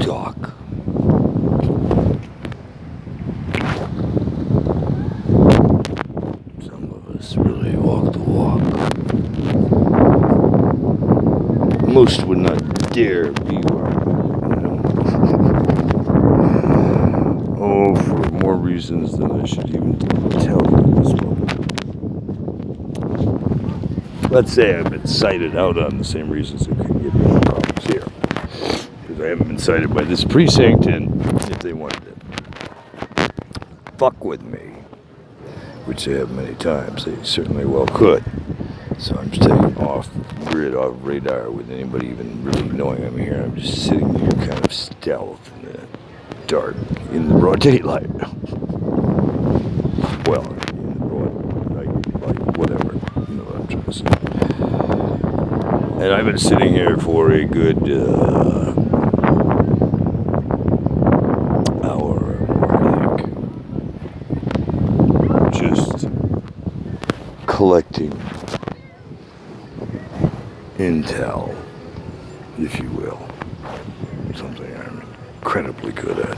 talk. Some of us really walk the walk. Most would not dare be where I'm at, Oh, for more reasons than I should even tell you at this moment. Let's say I've been cited out on the same reasons that could give me problems here. Because I haven't been cited by this precinct, and if they wanted to fuck with me, which they have many times, they certainly well could. So I'm just taking off grid, off radar, with anybody even really knowing I'm here. I'm just sitting here kind of stealth in the dark, in the broad daylight. Well, in the broad night, like whatever, you know what I'm trying to say. And I've been sitting here for a good hour or more, I think. Just collecting intel, if you will. Something I'm incredibly good at.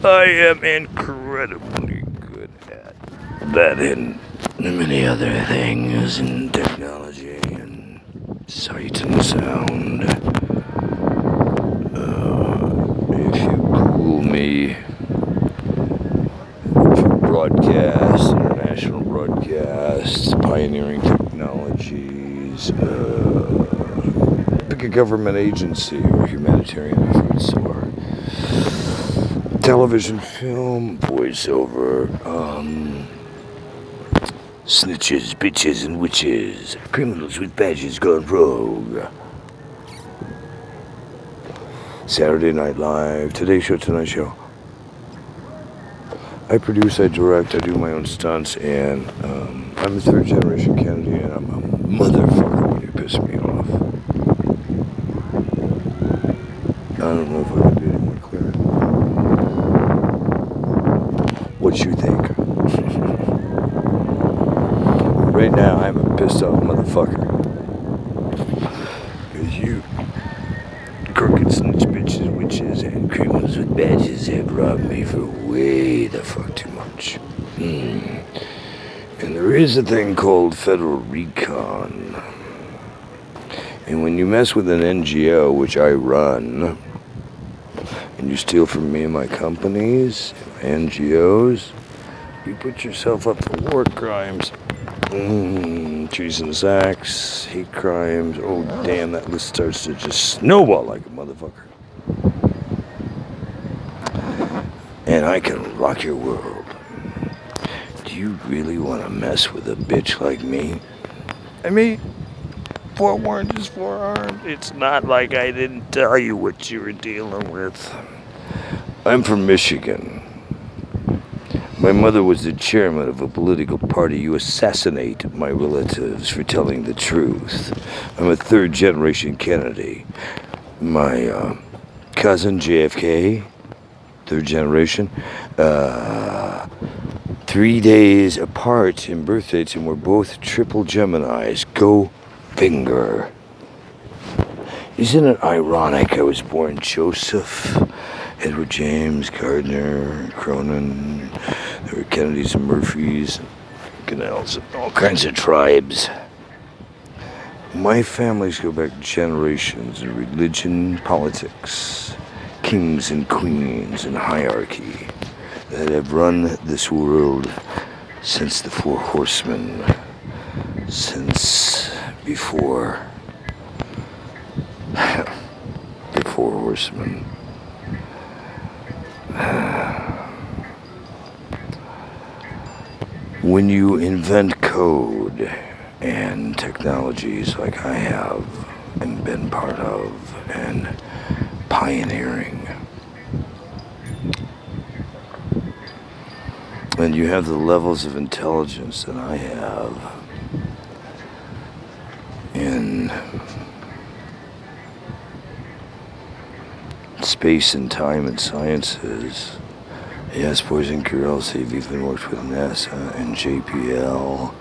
I am incredibly good at that and many other things in technology and sight and sound. If you Google me, broadcast, international broadcasts, pioneering technologies, pick a government agency or humanitarian efforts or television, film, voiceover, snitches, bitches, and witches, criminals with badges gone rogue. Saturday Night Live, Today Show, Tonight Show. I produce, I direct, I do my own stunts, and I'm a third generation Kennedy, and I'm a motherfucker when you piss me off. I don't know if I can be any more clear. What you think? Right now, I'm a pissed off motherfucker. Because you crooked snitch bitches, witches, and criminals with badges have robbed me for way the fuck too much. And there is a thing called federal recon. And when you mess with an NGO, which I run, and you steal from me and my companies, NGOs, you put yourself up for war crimes. Treason acts, hate crimes. Oh, damn, that list starts to just snowball like a motherfucker. And I can rock your world. Do you really want to mess with a bitch like me? I mean, forewarned is forearmed. It's not like I didn't tell you what you were dealing with. I'm from Michigan. My mother was the chairman of a political party. You assassinate my relatives for telling the truth. I'm a third generation Kennedy. My cousin JFK, third generation, 3 days apart in birth dates, and we're both triple Geminis. Go finger. Isn't it ironic I was born Joseph, Edward James, Gardner, Cronin? There were Kennedys and Murphys, Canals, and all kinds of tribes. My families go back generations in religion, politics, kings and queens, and hierarchy that have run this world since the Four Horsemen, since before the Four Horsemen. When you invent code and technologies like I have and been part of and pioneering, and you have the levels of intelligence that I have in space and time and sciences. Yes, boys and girls, they've even worked with NASA and JPL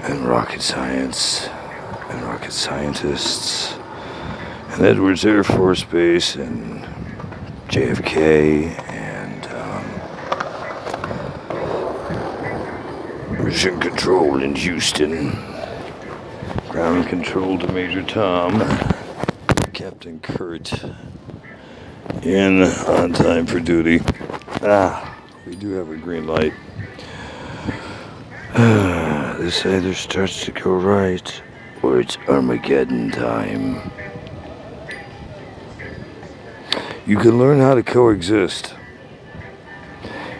and rocket science and rocket scientists, and Edwards Air Force Base, and JFK, and Mission Control in Houston, Ground Control to Major Tom, Captain Kurt, in on time for duty. We do have a green light. This either starts to go right, or it's Armageddon time. You can learn how to coexist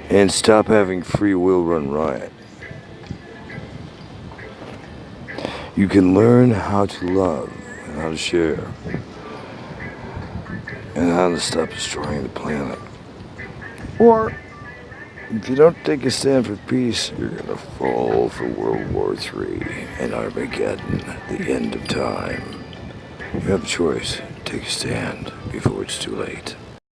and stop having free will run riot. You can learn how to love and how to share and how to stop destroying the planet. Or, if you don't take a stand for peace, you're gonna fall for World War III and Armageddon, the end of time. You have a choice. Take a stand before it's too late.